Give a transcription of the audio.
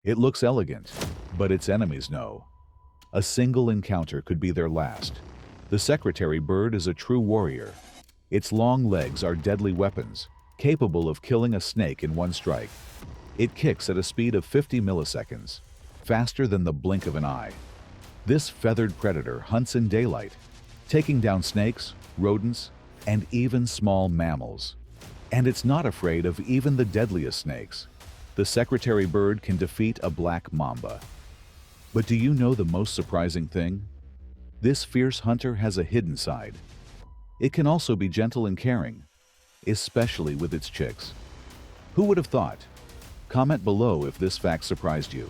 It looks elegant, but its enemies know. A single encounter could be their last. The secretary bird is a true warrior. Its long legs are deadly weapons, capable of killing a snake in one strike. It kicks at a speed of 50 milliseconds, faster than the blink of an eye. This feathered predator hunts in daylight, taking down snakes, rodents, and even small mammals. And it's not afraid of even the deadliest snakes. The secretary bird can defeat a black mamba. But do you know the most surprising thing? This fierce hunter has a hidden side. It can also be gentle and caring, especially with its chicks. Who would have thought? Comment below if this fact surprised you.